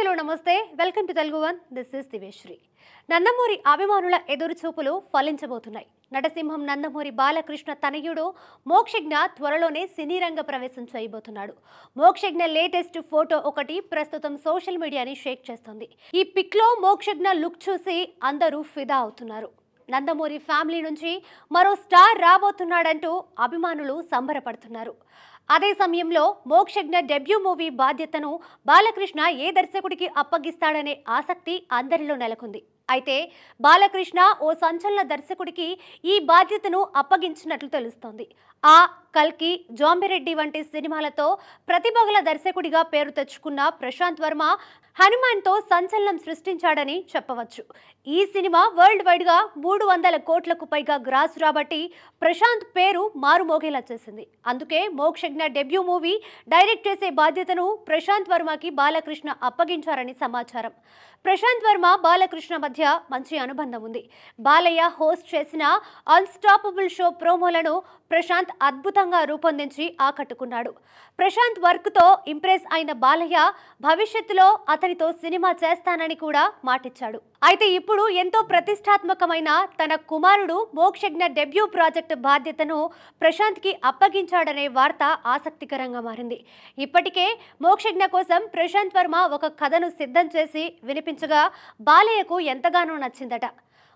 Hello namaste welcome to Telugu one this is Diveshri. Nandamuri అభిమానుల ఎదురుచూపులు ఫలించబోతున్నాయి. నటసింహం నందమూరి బాలకృష్ణ తనయుడు మోక్షజ్ఞ త్వరలోనే సినీ రంగ ప్రవేశం చేయబోతున్నాడు. మోక్షజ్ఞ లేటెస్ట్ ఫోటో ఒకటి ప్రస్తుతం సోషల్ మీడియాని షేక్ చేస్తుంది. ఈ పిక్ లో మోక్షజ్ఞ లుక్ చూసి అందరూ ఫిదా అవుతున్నారు. నందమూరి ఫ్యామిలీ నుంచి మరో స్టార్ రాబోతున్నాడంటూ అభిమానులు సంబరపడుతున్నారు. అదే సమయంలో మోక్షజ్ఞ డెబ్యూ మూవీ బాధ్యతను బాలకృష్ణ ఏ దర్శకుడికి అప్పగిస్తాడనే ఆసక్తి అందరిలో నెలకొంది. అయితే బాలకృష్ణ ఓ సంచలన దర్శకుడికి ఈ బాధ్యతను అప్పగించినట్లు తెలుస్తోంది. ఆ కల్కి, జాంబిరెడ్డి వంటి సినిమాలతో ప్రతిభగల దర్శకుడిగా పేరు తెచ్చుకున్న ప్రశాంత్ వర్మ హనుమాన్తో సంచలనం సృష్టించాడని చెప్పవచ్చు. ఈ సినిమా వరల్డ్ వైడ్ గా 300 కోట్లకు పైగా గ్రాస్ రాబట్టి ప్రశాంత్ పేరు మారుమోగేలా చేసింది. అందుకే మోక్షజ్ఞ డెబ్యూ మూవీ డైరెక్ట్ చేసే బాధ్యతను ప్రశాంత్ వర్మకి బాలకృష్ణ అప్పగించారని సమాచారం. ప్రశాంత్ వర్మ బాలకృష్ణ మధ్య మంచి అనుబంధం ఉంది. బాలయ్య హోస్ట్ చేసిన అన్స్టాపబుల్ షో ప్రోమోలను ప్రశాంత్ అద్భుతంగా రూపొందించి ఆకట్టుకున్నాడు. ప్రశాంత్ వర్క్ తో ఇంప్రెస్ అయిన బాలయ్య భవిష్యత్తులో అతనితో సినిమా చేస్తానని కూడా మాటిచ్చాడు. అయితే ఇప్పుడు ఎంతో ప్రతిష్టాత్మకమైన తన కుమారుడు మోక్షజ్ఞ డెబ్యూ ప్రాజెక్ట్ బాధ్యతను ప్రశాంత్ కి అప్పగించాడనే వార్త ఆసక్తికరంగా మారింది. ఇప్పటికే మోక్షజ్ఞ కోసం ప్రశాంత్ వర్మ ఒక కథను సిద్ధం చేసి వినిపించగా బాలయ్యకు ఎంతగానో నచ్చిందట.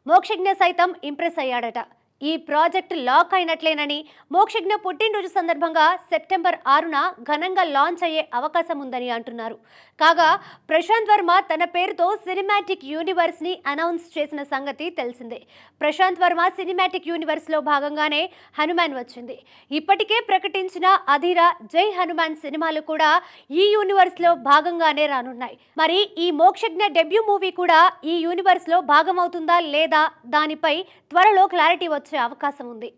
మోక్షజ్ఞ సైతం ఇంప్రెస్ అయ్యాడట. ఈ ప్రాజెక్ట్ లాక్ అయినట్లేనని, మోక్షజ్ఞ పుట్టినరోజు సందర్భంగా సెప్టెంబర్ 6న ఘనంగా లాంచ్ అయ్యే అవకాశం ఉందని అంటున్నారు. కాగా ప్రశాంత్ వర్మ తన పేరుతో సినిమాటిక్ యూనివర్స్ ని అనౌన్స్ చేసిన సంగతి తెలిసిందే. ప్రశాంత్ వర్మ సినిమాటిక్ యూనివర్స్ లో భాగంగానే హనుమాన్ వచ్చింది. ఇప్పటికే ప్రకటించిన అధీర, జై హనుమాన్ సినిమాలు కూడా ఈ యూనివర్స్ లో భాగంగానే రానున్నాయి. మరి ఈ మోక్షజ్ఞ డెబ్యూ మూవీ కూడా ఈ యూనివర్స్ లో భాగమవుతుందా లేదా దానిపై త్వరలో క్లారిటీ వచ్చే అవకాశం ఉంది.